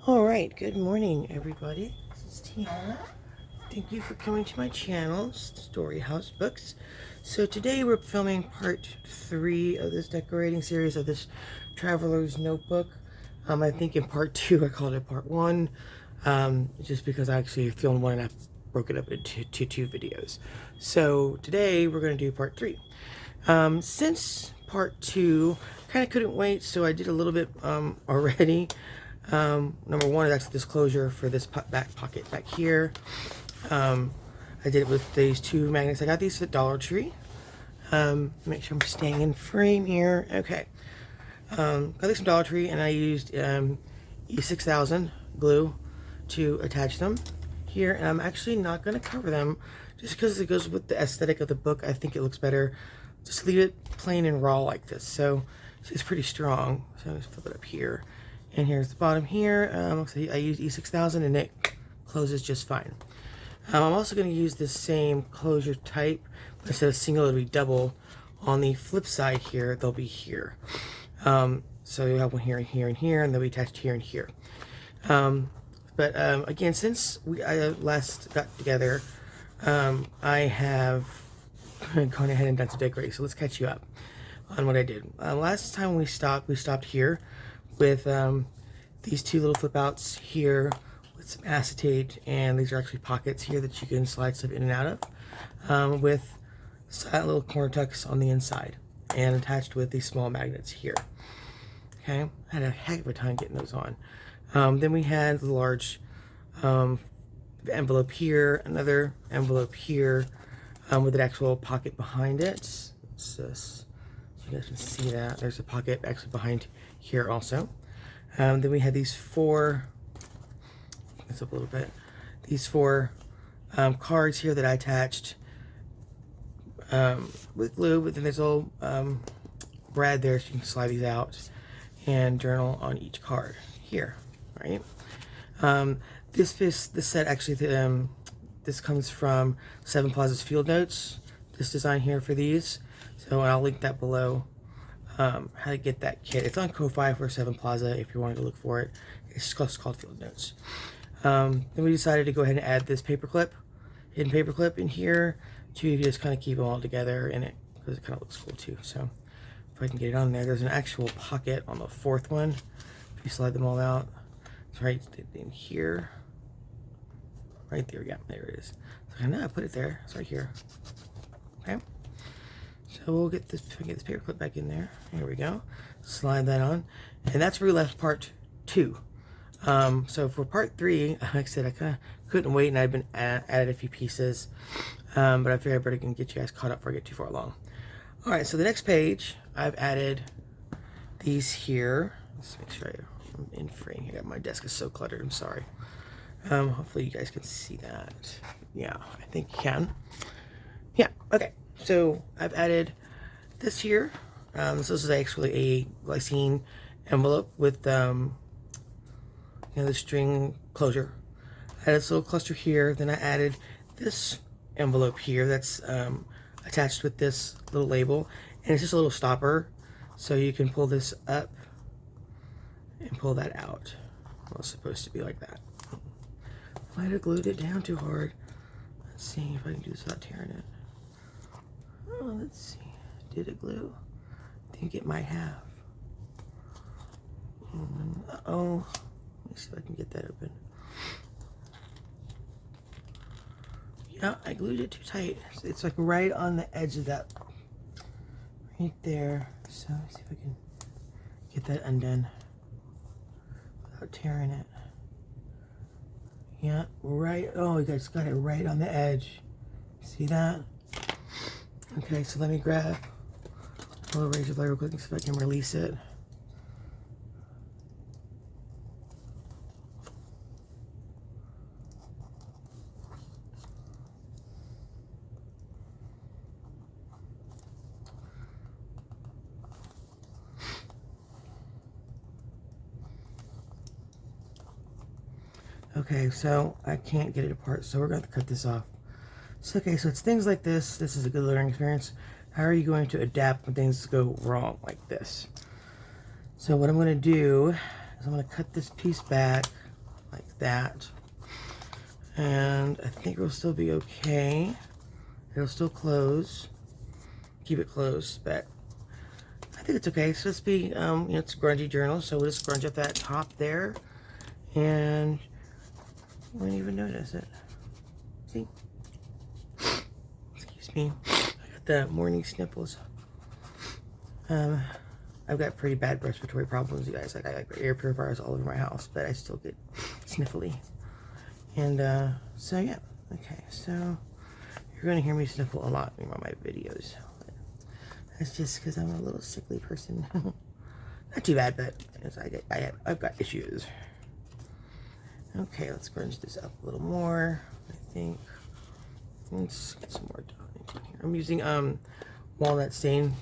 All right, good morning, everybody. This is Tiana. Thank you for coming to my channel, Story House Books. So today we're filming part 3 of this decorating series of this Traveler's Notebook. I think in part 2 I called it part 1, just because I actually filmed one and I broke it up into two videos. So today we're going to do part 3. Since part 2, kind of couldn't wait, so I did a little bit already. Number one is actually this closure for this back pocket back here. I did it with these two magnets. I got these at Dollar Tree. Make sure I'm staying in frame here. Okay. Got these from Dollar Tree, and I used E6000 glue to attach them here. And I'm actually not going to cover them just because it goes with the aesthetic of the book. I think it looks better. Just leave it plain and raw like this. So it's pretty strong. So let's flip it up here. And here's the bottom here. I used E6000 and it closes just fine. I'm also going to use the same closure type. Instead of single, it'll be double. On the flip side here, they'll be here. So you'll have one here and here and here, and they'll be attached here and here. Again, since I last got together, I have gone ahead and done some decorating. So let's catch you up on what I did. Last time we stopped here with these two little flip outs here with some acetate, and these are actually pockets here that you can slide stuff in and out of, with little corner tucks on the inside and attached with these small magnets here. Okay, I had a heck of a time getting those on. Then we had the large envelope here, another envelope here with an actual pocket behind it. So you guys can see that there's a pocket actually behind here also. Then we had these four, this up a little bit, these four cards here that I attached with glue, but then there's a little brad there so you can slide these out and journal on each card here, right? This set actually, this comes from Seven Plaza's Field Notes, this design here for these. So I'll link that below, how to get that kit. It's on Ko-Fi for Seven Plaza if you wanted to look for it. It's called Field Notes. Then we decided to go ahead and add this paperclip, hidden paperclip in here to just kind of keep them all together in it, because it kind of looks cool too. So if I can get it on there, there's an actual pocket on the fourth one. If you slide them all out, it's right in here. Right there, yeah, there it is. So now I put it there, it's right here. Okay. So we'll get this paper clip back in there. Here we go. Slide that on. And that's where we left part 2. So for part 3, like I said, I kind of couldn't wait, and I've been added a few pieces. But I figured I better get you guys caught up before I get too far along. Alright, so the next page, I've added these here. Let's make sure I'm in frame here. My desk is so cluttered, I'm sorry. Hopefully you guys can see that. Yeah, I think you can. Yeah, okay. So I've added this here. This is actually a glycine envelope with the string closure. I added this little cluster here. Then I added this envelope here that's attached with this little label, and it's just a little stopper, so you can pull this up and pull that out. Well, it's supposed to be like that. Might have glued it down too hard. Let's see if I can do this without tearing it. Oh, let's see. Did it glue? I think it might have. Uh-oh. Let me see if I can get that open. Yeah, I glued it too tight. It's like right on the edge of that. Right there. So let's see if I can get that undone without tearing it. Yeah, right. Oh, you guys got it right on the edge. See that? Okay, so let me grab a little razor blade real quick and see if I can release it. Okay, so I can't get it apart, so we're going to cut this off. So, okay, so it's things like this. This is a good learning experience. How are you going to adapt when things go wrong like this? So what I'm going to do is I'm going to cut this piece back like that. And I think it'll still be okay. It'll still close. Keep it closed, but I think it's okay. So let's be, you know, it's a grungy journal, so we'll just grunge up that top there, and you won't even notice it. See? Excuse me. I got the morning sniffles. I've got pretty bad respiratory problems, you guys. Like, I got air purifiers all over my house, but I still get sniffly. And so yeah, okay. So you're gonna hear me sniffle a lot in my videos. That's just because I'm a little sickly person. Not too bad, but I've got issues. Okay, let's grunge this up a little more. I think let's get some more done in here. I'm using walnut stain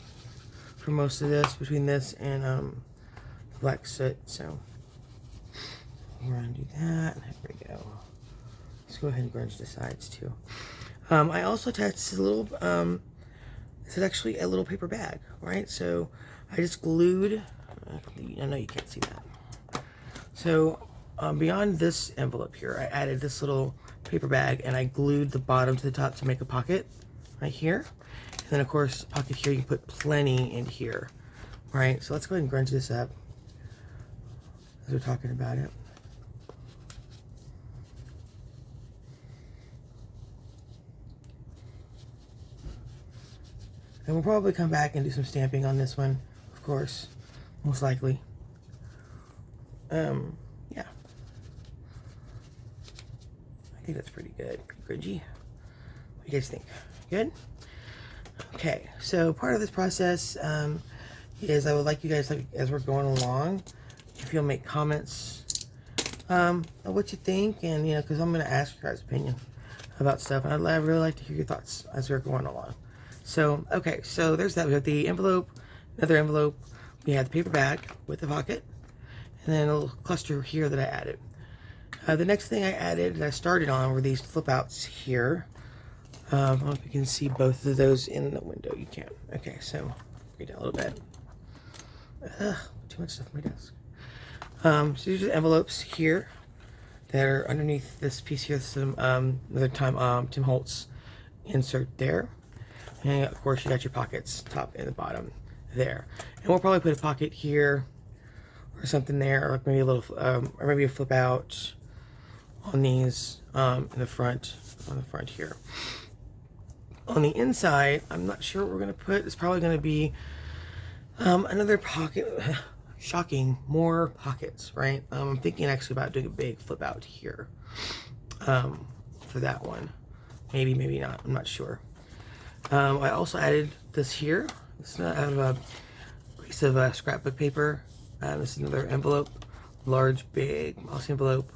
for most of this, between this and black soot. So we're gonna do that. There we go. Let's go ahead and grunge the sides too. I also attached this little this is actually a little paper bag, right? So I just glued, I know you can't see that. So beyond this envelope here, I added this little paper bag and I glued the bottom to the top to make a pocket right here. And then of course, pocket here, you can put plenty in here, right? So let's go ahead and grunge this up as we're talking about it. And we'll probably come back and do some stamping on this one, of course, most likely. Yeah. I think that's pretty good, pretty grungy. What do you guys think? Good? Okay, so part of this process is I would like you guys, like, as we're going along, if you'll make comments of what you think, and, you know, because I'm going to ask your guys' opinion about stuff, and I'd really like to hear your thoughts as we're going along. So, okay, so there's that. We have the envelope, another envelope. We have the paper bag with the pocket, and then a little cluster here that I added. The next thing I added, that I started on, were these flip outs here. I don't know if you can see both of those in the window. You can. Okay, so bring it down a little bit. Too much stuff on my desk. So these are the envelopes here that are underneath this piece here. Some another time Tim Holtz insert there. And of course, you got your pockets, top and the bottom there. And we'll probably put a pocket here or something there, or maybe a little, or maybe a flip out on these in the front, on the front here. On the inside, I'm not sure what we're gonna put. It's probably gonna be another pocket. Shocking, more pockets, right? I'm thinking actually about doing a big flip out here for that one. Maybe, maybe not. I'm not sure. I also added this here. This is out of a piece of scrapbook paper. This is another envelope, large, big, mossy envelope.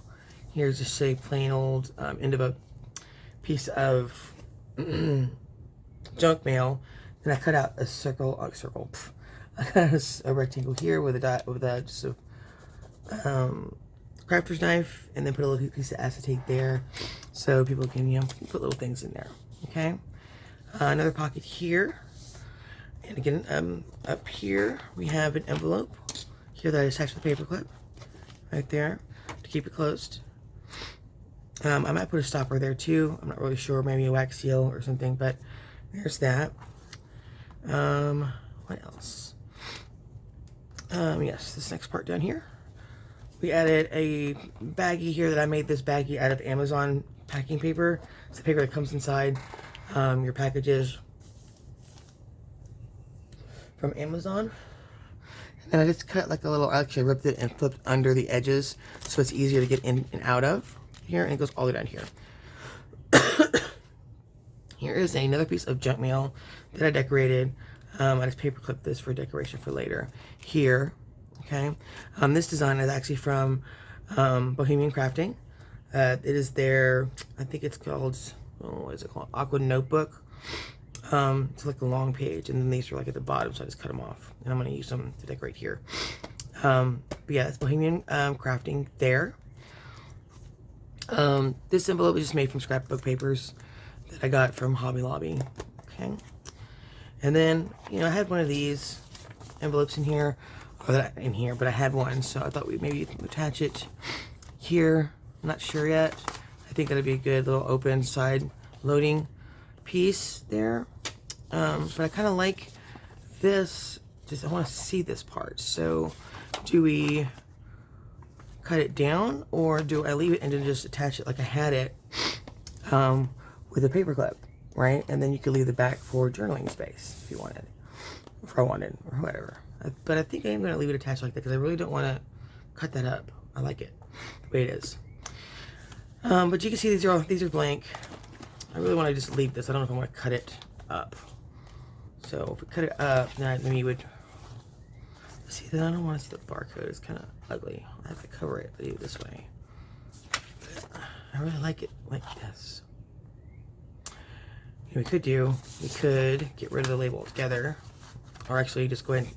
Here's just a plain old end of a piece of junk mail. Then I cut out a circle. I cut out a rectangle here with just a crafter's knife, and then put a little piece of acetate there, so people can, you know, put little things in there. Okay. Another pocket here, and again up here we have an envelope here that I attached with a paper clip right there to keep it closed. I might put a stopper there too. I'm not really sure, maybe a wax seal or something, but there's that. What else? Yes, this next part down here, we added a baggie here that I made this baggie out of Amazon packing paper. It's the paper that comes inside your packages from Amazon. And then I just cut like a little, actually I ripped it and flipped under the edges so it's easier to get in and out of here, and it goes all the way down here. Here is another piece of junk mail that I decorated. I just paper clipped this for decoration for later here. Okay, this design is actually from Bohemian Crafting. It is their, I think it's called, what is it called? Aqua Notebook. It's like a long page, and then these are like at the bottom, so I just cut them off, and I'm going to use them to decorate here. But yeah, it's Bohemian Crafting there. This envelope is just made from scrapbook papers that I got from Hobby Lobby. Okay, and then, you know, I had one of these envelopes in here, but I had one, so I thought we'd maybe attach it here I'm not sure yet. I think that'd be a good little open side loading piece there. But I kind of like this. Just I want to see this part. So do we cut it down, or do I leave it and then just attach it like I had it with a paper clip, right? And then you could leave the back for journaling space if you wanted, if I wanted, or whatever. But I think I'm going to leave it attached like that because I really don't want to cut that up. I like it the way it is. But you can see these are blank. I really want to just leave this. I don't know if I want to cut it up. So if we cut it up, then we would see that I don't want to see the barcode. It's kind of ugly. I have to cover it, leave it this way. But I really like it like this. We could get rid of the label altogether, or actually just go ahead and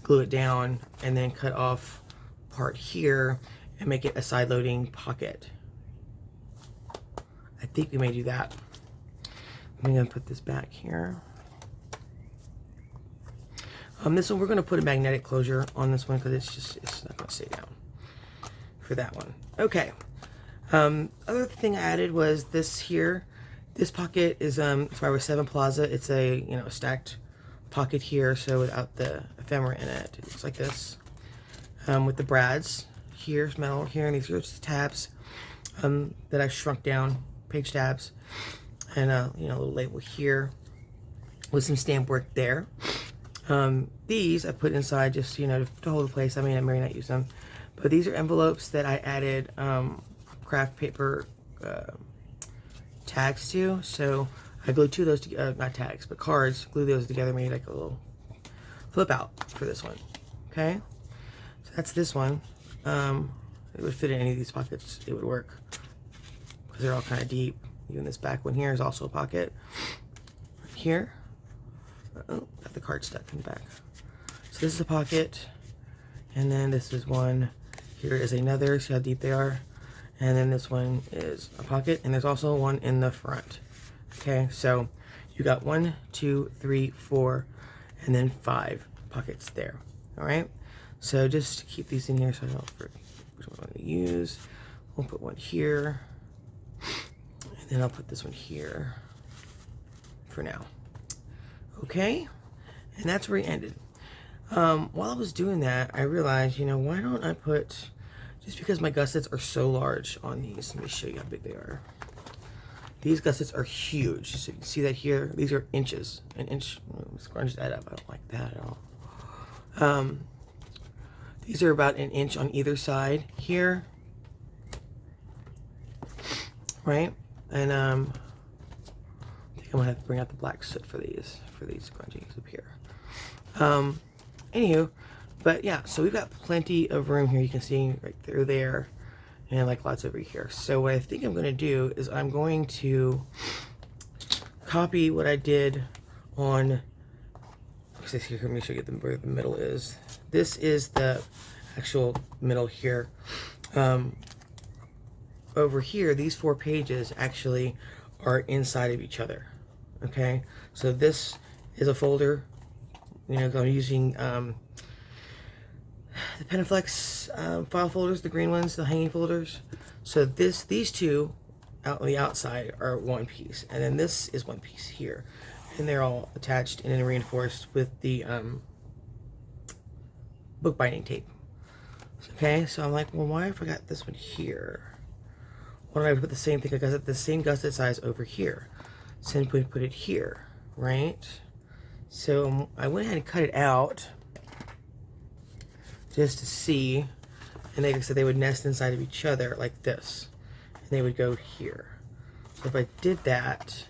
glue it down and then cut off part here and make it a side loading pocket. I think we may do that. I'm gonna put this back here. This one we're gonna put a magnetic closure on this one because it's not gonna stay down for that one. Okay. Other thing I added was this here. This pocket is for our 7 Plaza. It's a stacked pocket here, so without the ephemera in it. It looks like this. With the brads here, metal here, and these are just tabs that I shrunk down, page tabs, and a little label here with some stamp work there. These I put inside just to hold the place. I may not use them, but these are envelopes that I added craft paper tags to. So I glued 2 of those together, not tags, but cards. Glue those together, made like a little flip out for this one. Okay, so that's this one. It would fit in any of these pockets. It would work because they're all kind of deep. Even this back one here is also a pocket. Right here. Oh, got the card stuck in the back. So this is a pocket, and then this is one. Here is another. See how deep they are? And then this one is a pocket, and there's also one in the front. Okay, so you got 1, 2, 3, 4, and then 5 pockets there. All right. So just to keep these in here, so I don't forget which one I'm going to use. We'll put one here, and then I'll put this one here for now. Okay, and that's where we ended. While I was doing that, I realized, why don't I put, just because my gussets are so large on these, let me show you how big they are. These gussets are huge. So you can see that here. These are inches. An inch. Scrunch that up. I don't like that at all. These are about an inch on either side here. Right? And I think I'm gonna have to bring out the black soot for these scrunchies up here. Anywho, but yeah, so we've got plenty of room here. You can see right through there, and like lots over here. So what I think I'm gonna do is I'm going to copy what I did on. Here, let me show you where the middle is. This is the actual middle here. Over here, these 4 pages actually are inside of each other. Okay, so this is a folder. I'm using the Penaflex file folders, the green ones, the hanging folders. So these 2 out on the outside are one piece, and then this is one piece here, and they're all attached and then reinforced with the book binding tape. Okay, so I'm like, well, why I forgot this one here? Why don't I put the same thing? Because it's the same gusset size over here. So we put it here, right? So I went ahead and cut it out just to see, and like I said, they would nest inside of each other like this, and they would go here. So if I did that,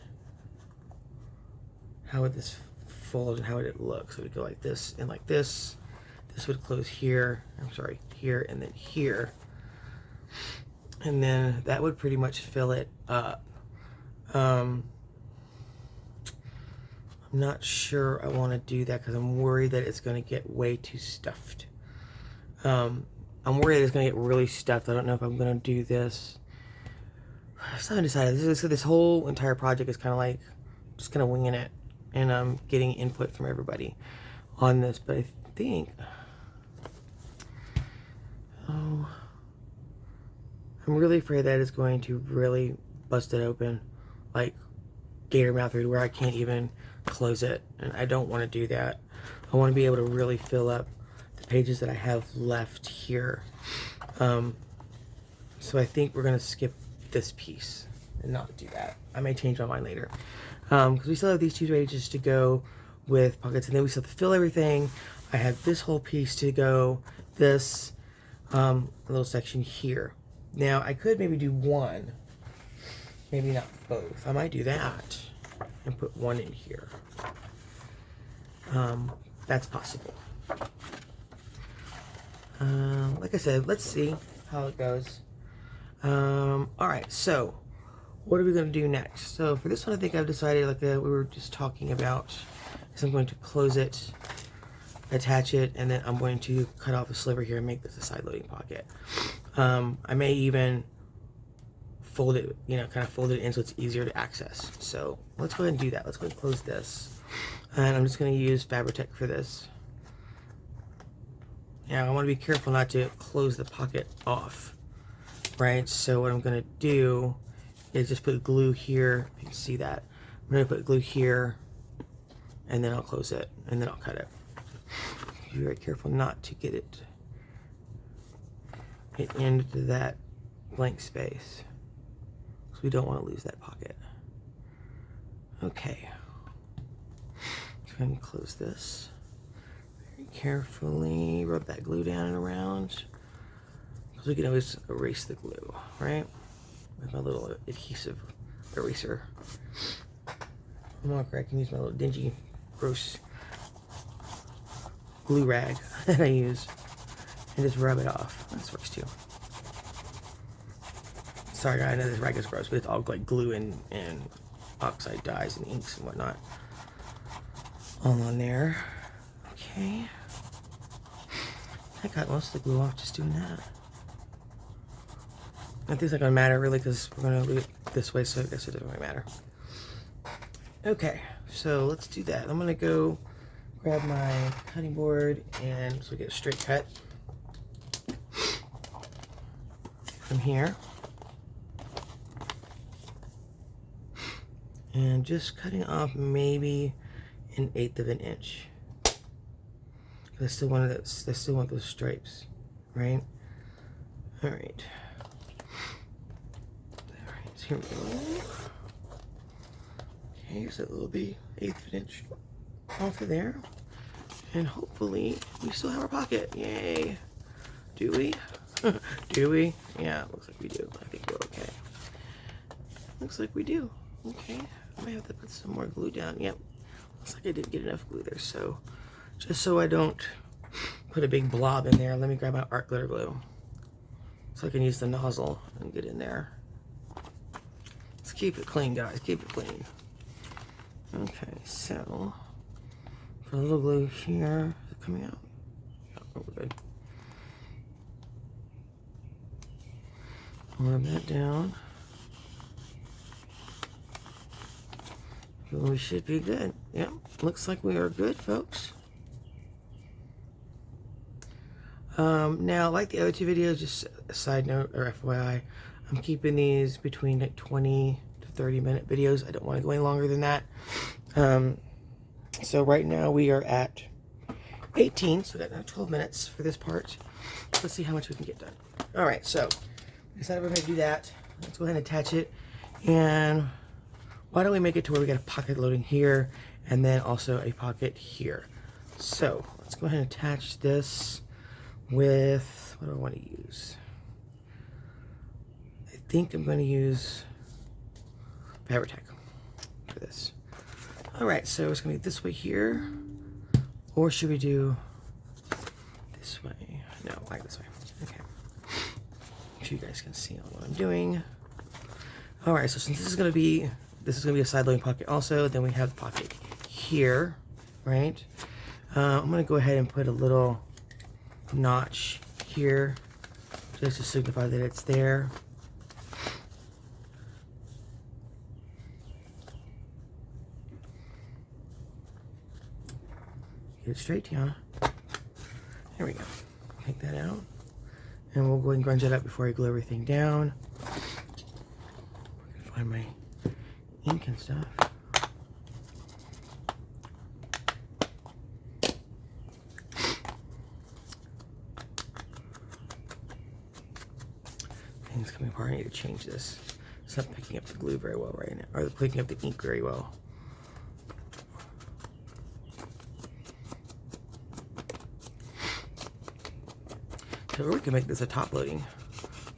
how would this fold and how would it look? So it would go like this and like this. This would close here. I'm sorry, here and then here. And then that would pretty much fill it up. I'm not sure I want to do that because I'm worried that it's going to get way too stuffed. I'm worried it's going to get really stuffed. I don't know if I'm going to do this. I still haven't decided. This whole entire project is kind of like just kind of winging it, and I'm getting input from everybody on this. But I think, I'm really afraid that it's going to really bust it open, like gator mouth, where I can't even close it, and I don't want to do that. I want to be able to really fill up the pages that I have left here. So I think we're going to skip this piece and not do that. I may change my mind later, because we still have these 2 pages to go with pockets, and then we still have to fill everything. I have this whole piece to go, this little section here. Now I could maybe do one, maybe not both. I might do that and put one in here. That's possible. Like I said, let's see how it goes. Alright, so what are we going to do next? So for this one, I think I've decided, like we were just talking about, is I'm going to close it, attach it, and then I'm going to cut off a sliver here and make this a side loading pocket. I may even fold it, kind of fold it in so it's easier to access. So let's go ahead and do that. Let's go ahead and close this. And I'm just going to use Fabri-Tac for this. Now I want to be careful not to close the pocket off, right? So what I'm going to do is just put glue here. You can see that. I'm going to put glue here, and then I'll close it, and then I'll cut it. Be very careful not to get it into that blank space, because we don't want to lose that pocket. Okay. Let's go ahead and close this. Very carefully rub that glue down and around, because we can always erase the glue, right? With my little adhesive eraser. I'm not correct. I can use my little dingy, gross glue rag that I use and just rub it off. That works too. Sorry, I know this rag is gross, but it's all like glue and oxide dyes and inks and whatnot all on there. Okay. I got most of the glue off just doing that. I think it's not going to matter really, because we're going to leave it this way, so I guess it doesn't really matter. Okay, so let's do that. I'm going to go grab my cutting board and so we get a straight cut from here. And just cutting off maybe 1/8 of an inch. I still want those. I still want those stripes, right? All right. All right. So here we go. Okay, here's a little bit 1/8 of an inch off of there, and hopefully we still have our pocket. Yay! Do we? Do we? Yeah, looks like we do. I think we're okay. Looks like we do. Okay. I might have to put some more glue down. Yep. Looks like I didn't get enough glue there, so just so I don't put a big blob in there, let me grab my art glitter glue so I can use the nozzle and get in there. Let's keep it clean, guys. Keep it clean. Okay, so put a little glue here. Is it coming out? Oh, we're good. Rub that down. Well, we should be good. Yep, looks like we are good, folks. Now, like the other 2 videos, just a side note or FYI, I'm keeping these between like 20 to 30-minute videos. I don't want to go any longer than that. So right now we are at 18, so we got 12 minutes for this part. Let's see how much we can get done. All right, so we decided we're going to do that. Let's go ahead and attach it. And why don't we make it to where we get a pocket loading here and then also a pocket here. So let's go ahead and attach this with, what do I want to use? I think I'm going to use Fabri-Tac for this. All right, so it's going to be this way here, or should we do this way? No, like this way. Okay. Make sure you guys can see what I'm doing. All right, so since this is going to be a side loading pocket also, then we have the pocket here, right? I'm going to go ahead and put a little notch here just to signify that it's there. Get it straight down. There we go. Take that out. And we'll go ahead and grunge it up before I glue everything down. Find my ink and stuff. Things coming apart. I need to change this. It's not picking up the glue very well right now, or picking up the ink very well. So we can make this a top-loading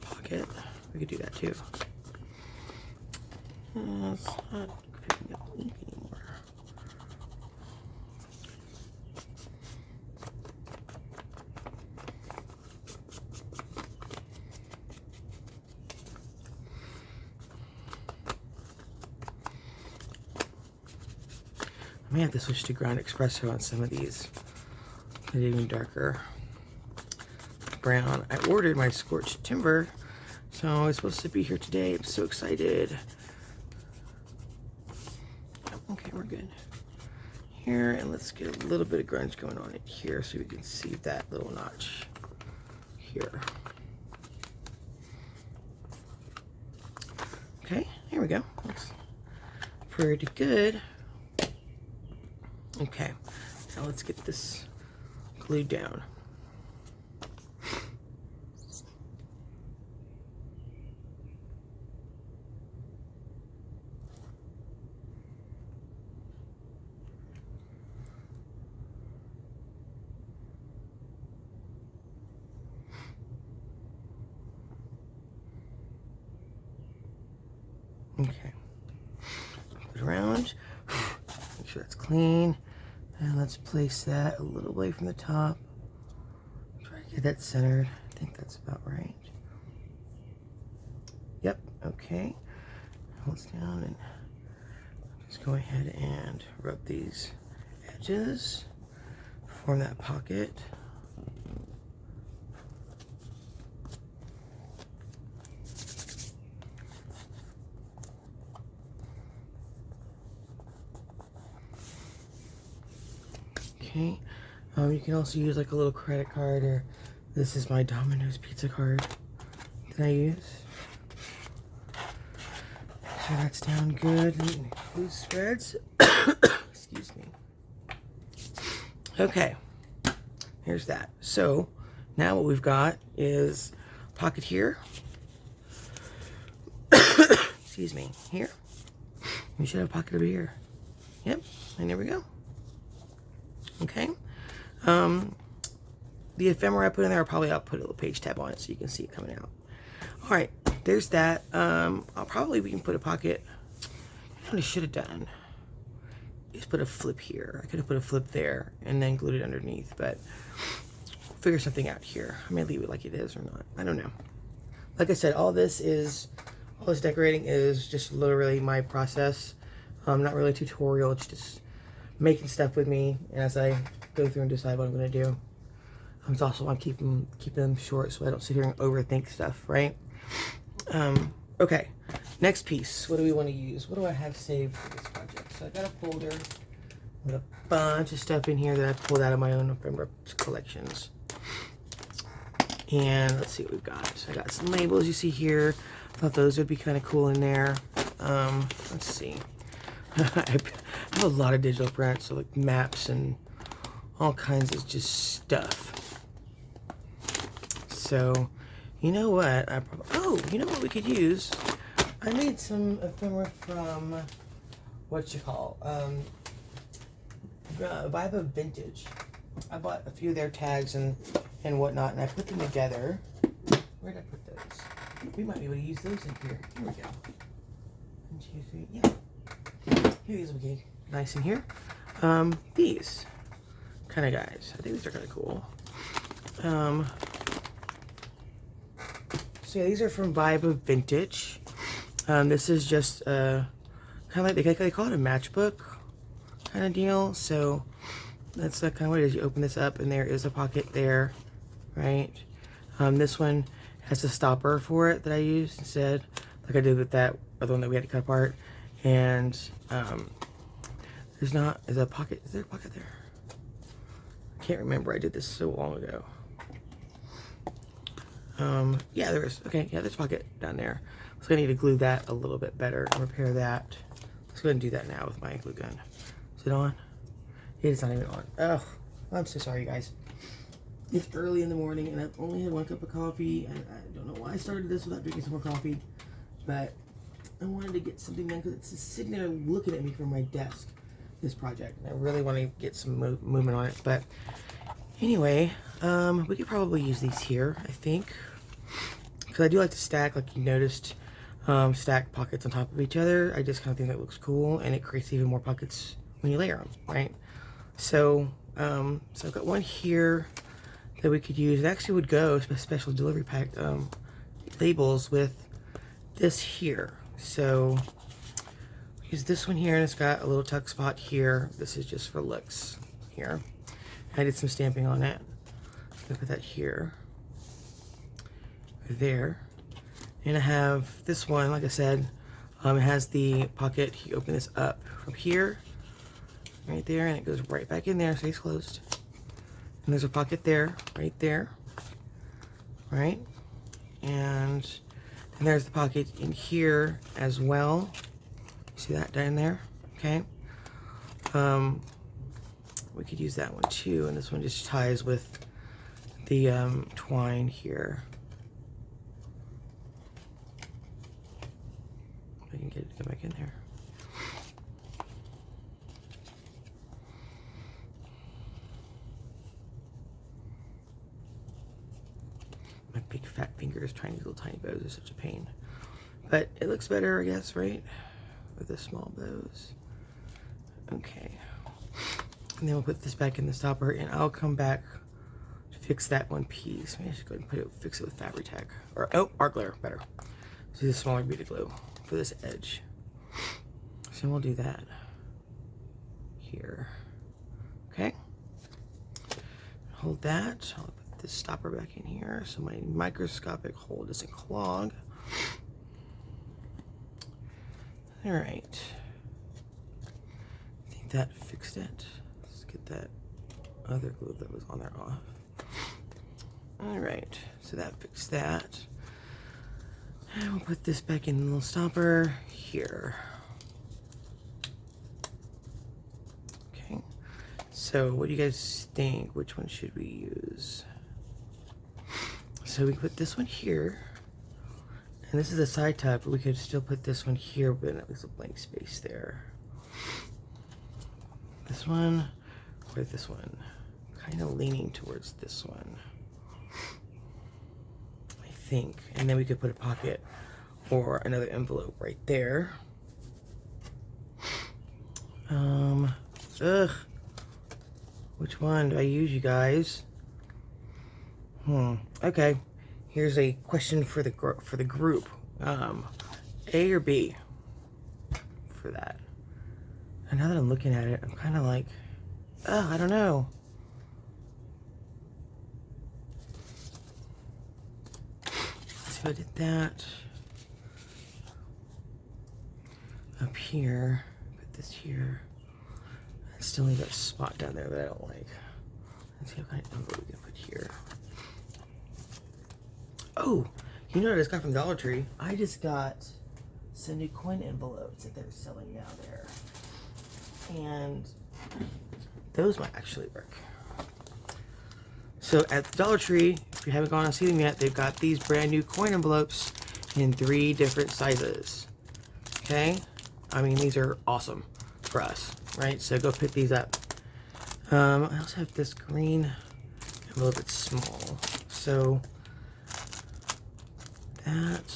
pocket. We could do that too. It's not picking up ink anymore. I may have to switch to ground espresso on some of these. Get even darker brown. I ordered my scorched timber, so it's supposed to be here today. I'm so excited. Okay, we're good. Here, and let's get a little bit of grunge going on it here so we can see that little notch here. Okay, here we go. Looks pretty good. Okay, now let's get this glued down. Okay, put it around, make sure that's clean, and let's place that a little away from the top. Try to get that centered. I think that's about right. Yep, okay. Hold it down and just go ahead and rub these edges, form that pocket. Okay, you can also use like a little credit card, or this is my Domino's pizza card that I use. Make sure that's down good and loose spreads. Excuse me. Okay, here's that. So now what we've got is a pocket here. Excuse me, here. We should have a pocket over here. Yep, and there we go. Okay, the ephemera I put in there, I'll put a little page tab on it so you can see it coming out. All right, there's that. We can put a pocket. You know what I should have done? Just put a flip here. I could have put a flip there and then glued it underneath, but we'll figure something out here. I may leave it like it is or not. I don't know. Like I said, all this decorating is just literally my process. Not really a tutorial. It's just making stuff with me as I go through and decide what I'm going to do. I'm also on keeping them short so I don't sit here and overthink stuff, right? Okay, next piece. What do we want to use? What do I have saved for this project? So I got a folder with a bunch of stuff in here that I pulled out of my own ephemera collections. And let's see what we've got. So I got some labels you see here. Thought those would be kind of cool in there. Let's see. I have a lot of digital prints, so like maps and all kinds of just stuff. So, you know what? You know what we could use? I made some ephemera from Vibe of Vintage. I bought a few of their tags and whatnot, and I put them together. Where did I put those? We might be able to use those in here. Here we go. 1, 2, 3. Yeah. Here these will be nice in here. These kind of guys. I think these are kind of cool. So yeah, these are from Vibe of Vintage. This is just kind of like they call it a matchbook kind of deal. So that's kind of what it is. You open this up and there is a pocket there, right? This one has a stopper for it that I used instead, like I did with that other one that we had to cut apart. And is there a pocket there? I can't remember. I did this so long ago. Yeah, there is. Okay, yeah, there's a pocket down there. So I need to glue that a little bit better and repair that. Let's go ahead and do that now with my glue gun. Is it on? It's not even on. Oh, I'm so sorry, guys. It's early in the morning and I've only had 1 cup of coffee, and I don't know why I started this without drinking some more coffee, but I wanted to get something done because it's just sitting there looking at me from my desk, this project. And I really want to get some movement on it. But anyway, we could probably use these here, I think, because I do like to stack, like you noticed, stack pockets on top of each other. I just kind of think that looks cool, and it creates even more pockets when you layer them, right? So, so I've got one here that we could use. It actually would go special delivery pack labels with this here. So use this one here, and it's got a little tuck spot here. This is just for looks here. I did some stamping on it. I'll put that here, there, and I have this one. Like I said, it has the pocket. You open this up from here, right there, and it goes right back in there. Stays closed. And there's a pocket there, right there, right? And there's the pocket in here as well. See that down there? Okay. We could use that one too, and this one just ties with the twine here. I can get it to go back in there. My big fat fingers trying these little tiny bows is such a pain. But it looks better, I guess, right? With the small bows. Okay. And then we'll put this back in the stopper, and I'll come back to fix that one piece. Maybe I should go ahead and fix it with Fabri-Tac. Or, oh, art glare, better. So this smaller bead of glue for this edge. So we'll do that here. Okay. Hold that. I'll put this stopper back in here so my microscopic hole doesn't clog. All right. I think that fixed it. Let's get that other glue that was on there off. All right, so that fixed that. And we'll put this back in the little stopper here. Okay, so what do you guys think? Which one should we use? So we put this one here. And this is a side tuck, but we could still put this one here, but at least a blank space there. This one, or this one? Kind of leaning towards this one, I think. And then we could put a pocket or another envelope right there. Which one do I use, you guys? Okay. Here's a question for the group. A or B for that. And now that I'm looking at it, I'm kind of like, oh, I don't know. So I did that up here. Put this here. I still need that spot down there that I don't like. Let's see what kind of envelope we can put here. Oh, you know what I just got from Dollar Tree? I just got some new coin envelopes that they're selling now there. And those might actually work. So at Dollar Tree, if you haven't gone and seen them yet, they've got these brand new coin envelopes in 3 different sizes. Okay? I mean, these are awesome for us, right? So go pick these up. I also have this green envelope that's small. So that.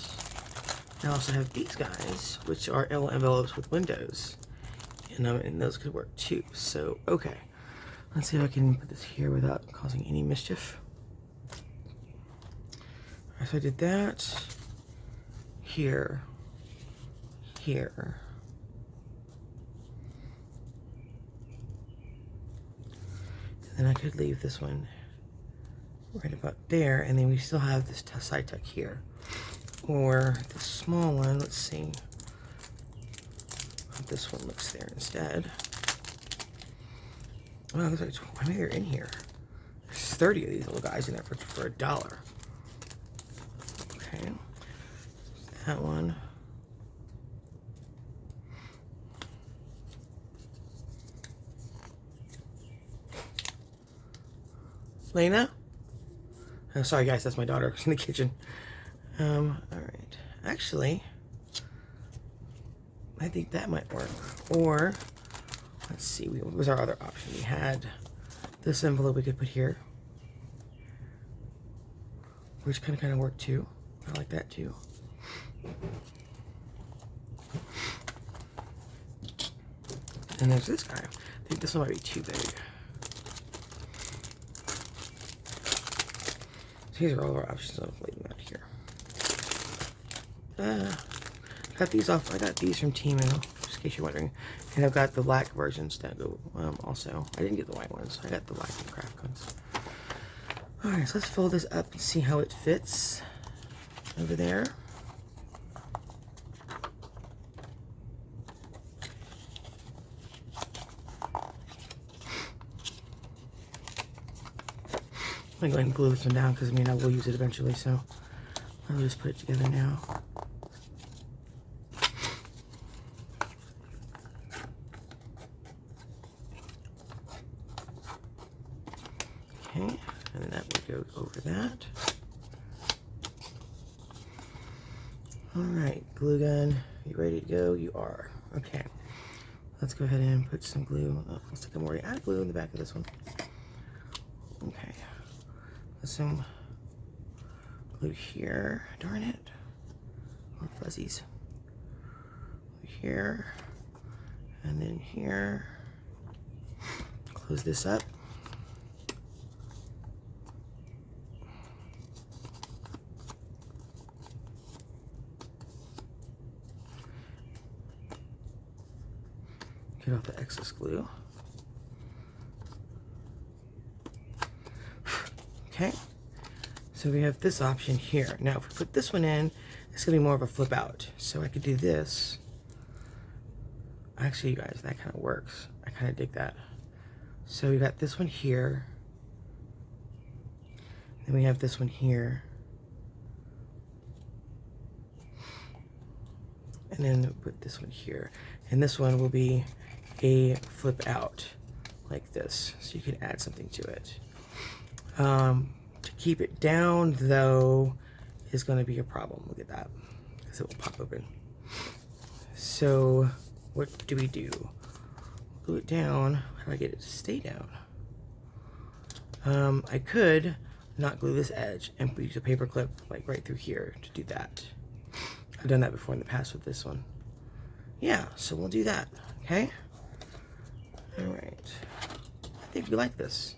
I also have these guys, which are L envelopes with windows. And those could work too. So, okay. Let's see if I can put this here without causing any mischief. Alright, so I did that. Here. Here. And then I could leave this one right about there, and then we still have this side tuck here. Or the small one, let's see how this one looks there instead. Wow, there's like, I mean, they're in here. There's 30 of these little guys in there for $1. Okay, that one. Lena? Oh, sorry guys, that's my daughter in the kitchen. All right. Actually, I think that might work. Or, let's see, what was our other option? We had this envelope we could put here, which kind of worked too. I like that too. And there's this guy. I think this one might be too big. So these are all our options. I'll lay them out here. Got these off. I got these from Temu, just in case you're wondering. And I've got the black versions that go also. I didn't get the white ones. I got the black and craft ones. All right, so let's fold this up and see how it fits over there. I'm going to go ahead and glue this one down because I mean I will use it eventually, so I'll just put it together now. Okay, and then that would go over that. All right, glue gun, you ready to go? You are. Okay, let's go ahead and put some glue. Oh, let's take a more add glue in the back of this one. Okay, put some glue here. Darn it, more fuzzies. Here, and then here. Close this up. Get off the excess glue. Okay, so we have this option here. Now, if we put this one in, it's gonna be more of a flip out. So I could do this. Actually, you guys, that kind of works. I kind of dig that. So we got this one here. Then we have this one here. And then put this one here. And this one will be a flip out like this. So you can add something to it. To keep it down though is going to be a problem. Look at that, because it will pop open. So what do we do? Glue it down. How do I get it to stay down? I could not glue this edge and use a paper clip like right through here to do that. I've done that before in the past with this one. Yeah, so we'll do that, okay? All right. I think we like this.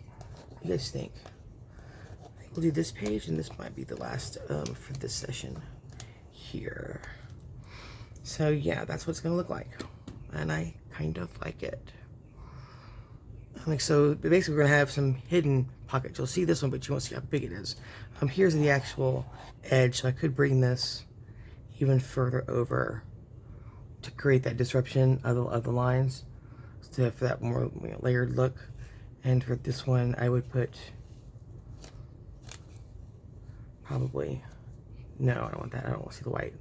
What do you guys think? I think we'll do this page, and this might be the last for this session here. So yeah, that's what it's gonna look like. And I kind of like it. Like, so basically we're gonna have some hidden pockets. You'll see this one, but you won't see how big it is. Here's the actual edge, so I could bring this even further over to create that disruption of the lines, so for that more layered look. And for this one, I would put probably, no, I don't want that. I don't want to see the white.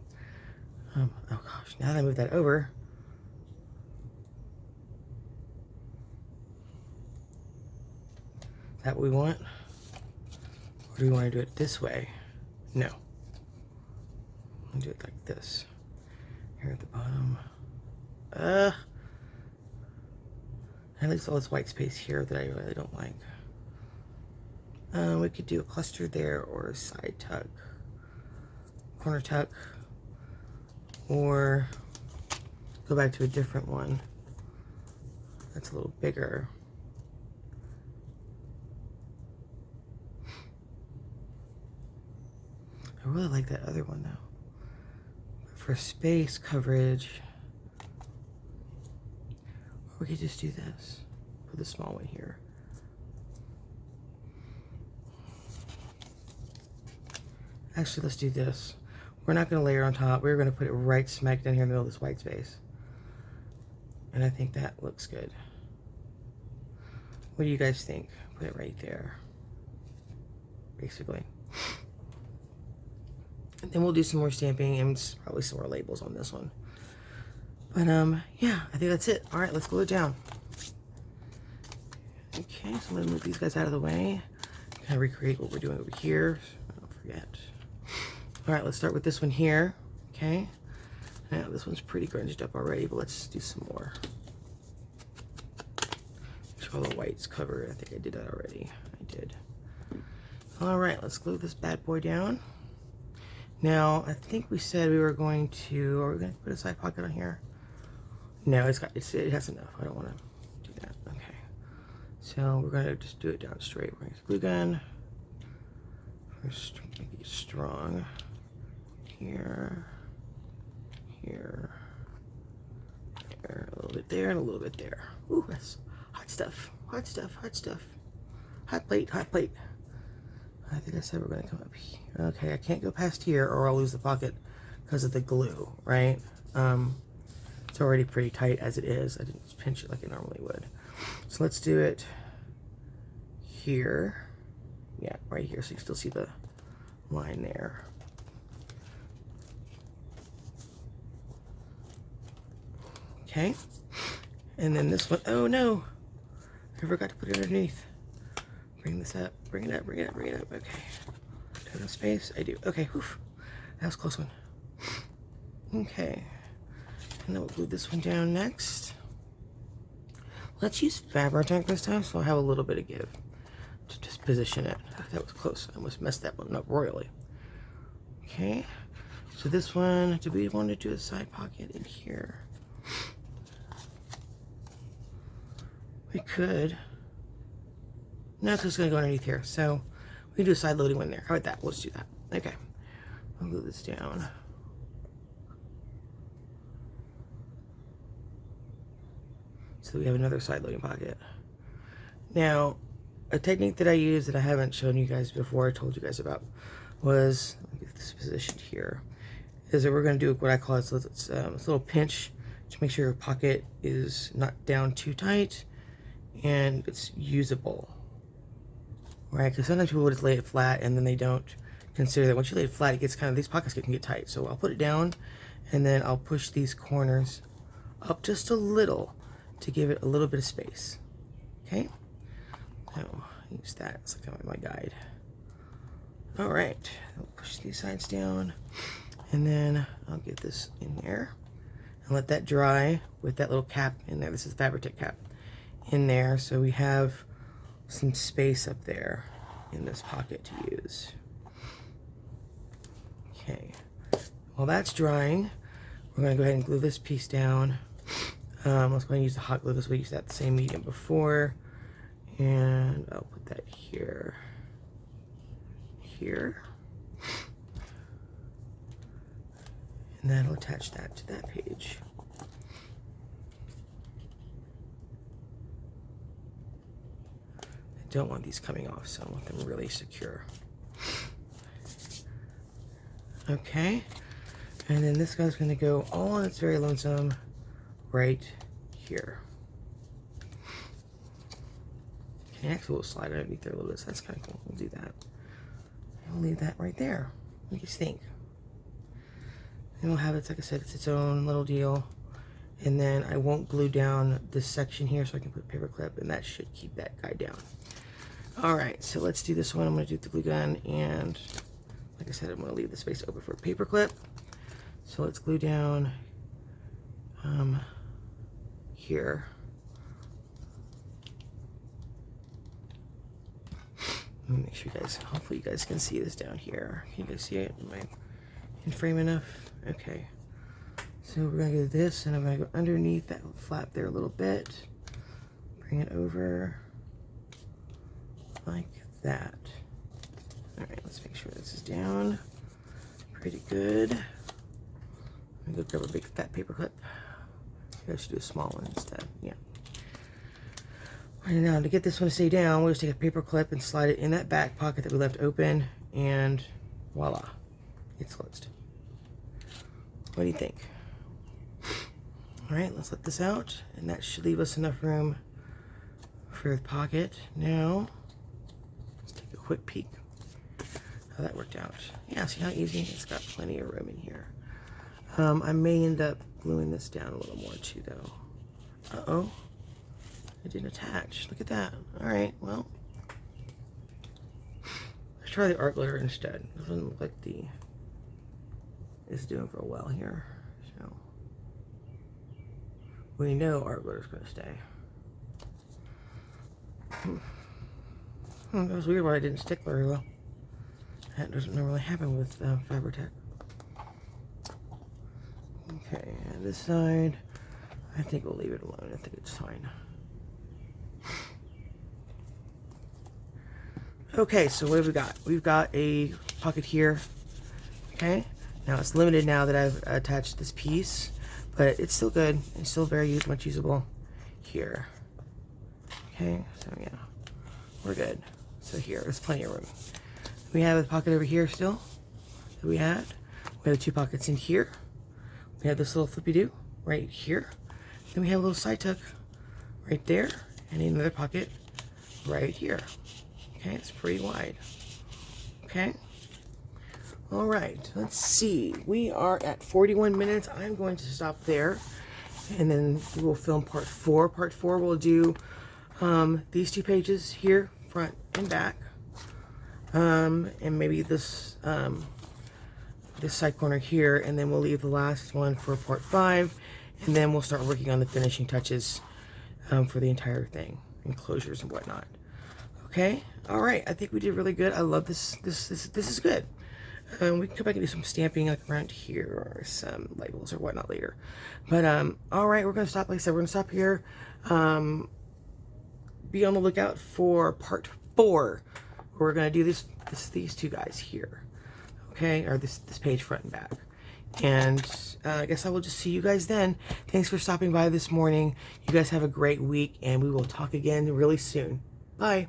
Oh gosh, now that I move that over, is that what we want? Or do we want to do it this way? No. I'll do it like this. Here at the bottom. At least all this white space here that I really don't like. We could do a cluster there, or a side tuck, corner tuck, or go back to a different one that's a little bigger. I really like that other one though. For space coverage, or we could just do this for the small one here. Actually, let's do this. We're not going to layer on top. We're going to put it right smack down here in the middle of this white space. And I think that looks good. What do you guys think? Put it right there, basically. then we'll do some more stamping and probably some more labels on this one. But yeah, I think that's it. All right, let's glue it down. Okay, so I'm gonna move these guys out of the way. Kind of recreate what we're doing over here. So don't forget. All right, let's start with this one here. Okay. Now this one's pretty grunged up already, but let's do some more. Make sure all the white's covered. I think I did that already. I did. All right, let's glue this bad boy down. Now, I think we said we were going to, are we going to put a side pocket on here? No, it has enough. I don't want to do that. Okay. So we're going to just do it down straight. We're going to use glue gun. First, make it strong. Here. Here. There. A little bit there and a little bit there. Ooh, that's hot stuff. Hot stuff. Hot stuff. Hot plate. Hot plate. I think I said we're going to come up here. Okay, I can't go past here or I'll lose the pocket because of the glue, right? It's already pretty tight as it is. I didn't just pinch it like I normally would. So let's do it here. Yeah, right here, so you still see the line there. Okay, and then this one, oh no, I forgot to put it underneath. Bring this up, bring it up, bring it up, bring it up, okay. Do I have space? I do, okay, whew. That was a close one. Okay, and then we'll glue this one down next. Let's use Fabri-Tac this time, so I'll have a little bit of give to just position it. That was close, I almost messed that one up royally. Okay, so this one, do we want to do a side pocket in here? We could. No, it's just going to go underneath here. So we can do a side loading one there. How about that? Let's do that. Okay. I'll glue this down. So we have another side loading pocket. Now, a technique that I use that I haven't shown you guys before, I told you guys about, was, let me get this positioned here, is that we're going to do what I call it's a little pinch to make sure your pocket is not down too tight and it's usable. Right, because sometimes people will just lay it flat and then they don't consider that once you lay it flat, it gets kind of, these pockets can get tight. So I'll put it down and then I'll push these corners up just a little to give it a little bit of space. Okay, now use that as like my guide. All right, I'll push these sides down and then I'll get this in there and let that dry with that little cap in there. This is the Fabri-Tac cap in there, so we have some space up there in this pocket to use. Okay, while that's drying, we're going to go ahead and glue this piece down. Let's go ahead and use the hot glue because we used that same medium before. And I'll put that here. Here. And that'll attach that to that page. I don't want these coming off, so I want them really secure. Okay, and then this guy's going to go all on its very lonesome right here. Okay, actually we'll slide underneath there a little bit, so that's kind of cool. We'll do that. And we'll leave that right there. What do you think? And we'll have it, like I said, it's its own little deal. And then I won't glue down this section here, so I can put a paper clip, and that should keep that guy down. All right, so let's do this one. I'm going to do the glue gun, and like I said, I'm going to leave the space open for a paper clip. So let's glue down here. Let me make sure you guys, hopefully you guys can see this down here. Can you guys see it? Am I in frame enough? Okay. So we're going to do this, and I'm going to go underneath that flap there a little bit. Bring it over like that. All right, let's make sure this is down pretty good. Let me go grab a big fat paper clip. I should do a small one instead. Yeah. All right, now to get this one to stay down, we'll just take a paper clip and slide it in that back pocket that we left open, and voila, it's closed. What do you think? All right, let's let this out, and that should leave us enough room for the pocket. Now, let's take a quick peek. how that worked out. Yeah, see how easy? It's got plenty of room in here. I may end up gluing this down a little more too, though. Uh-oh. It didn't attach. Look at that. All right, well. Let's try the art glitter instead. It doesn't look like it's doing for a while here. So, we know art glitter's going to stay. That was weird why it didn't stick very well. That doesn't normally happen with Fabri-Tac. Okay, and this side, I think we'll leave it alone. I think it's fine. Okay, so what have we got? We've got a pocket here. Okay, now it's limited now that I've attached this piece, but it's still good. It's still very much usable here. Okay, so yeah, we're good. So here, there's plenty of room. We have a pocket over here still that we had. We have the two pockets in here. We have this little flippy-doo right here. Then we have a little side tuck right there, and another pocket right here. Okay, it's pretty wide. Okay. All right, let's see. We are at 41 minutes. I'm going to stop there, and then we will film part 4. Part 4 we'll do these 2 pages here, front and back, and maybe this this side corner here, and then we'll leave the last one for part 5, and then we'll start working on the finishing touches for the entire thing, enclosures and whatnot. Okay, all right. I think we did really good. I love this. This is good. We can come back and do some stamping like around here or some labels or whatnot later. But all right, we're gonna stop. Like I said, we're gonna stop here. Be on the lookout for part 4. We're gonna do these 2 guys here. Okay, or this page front and back. And I guess I will just see you guys then. Thanks for stopping by this morning. You guys have a great week, and we will talk again really soon. Bye.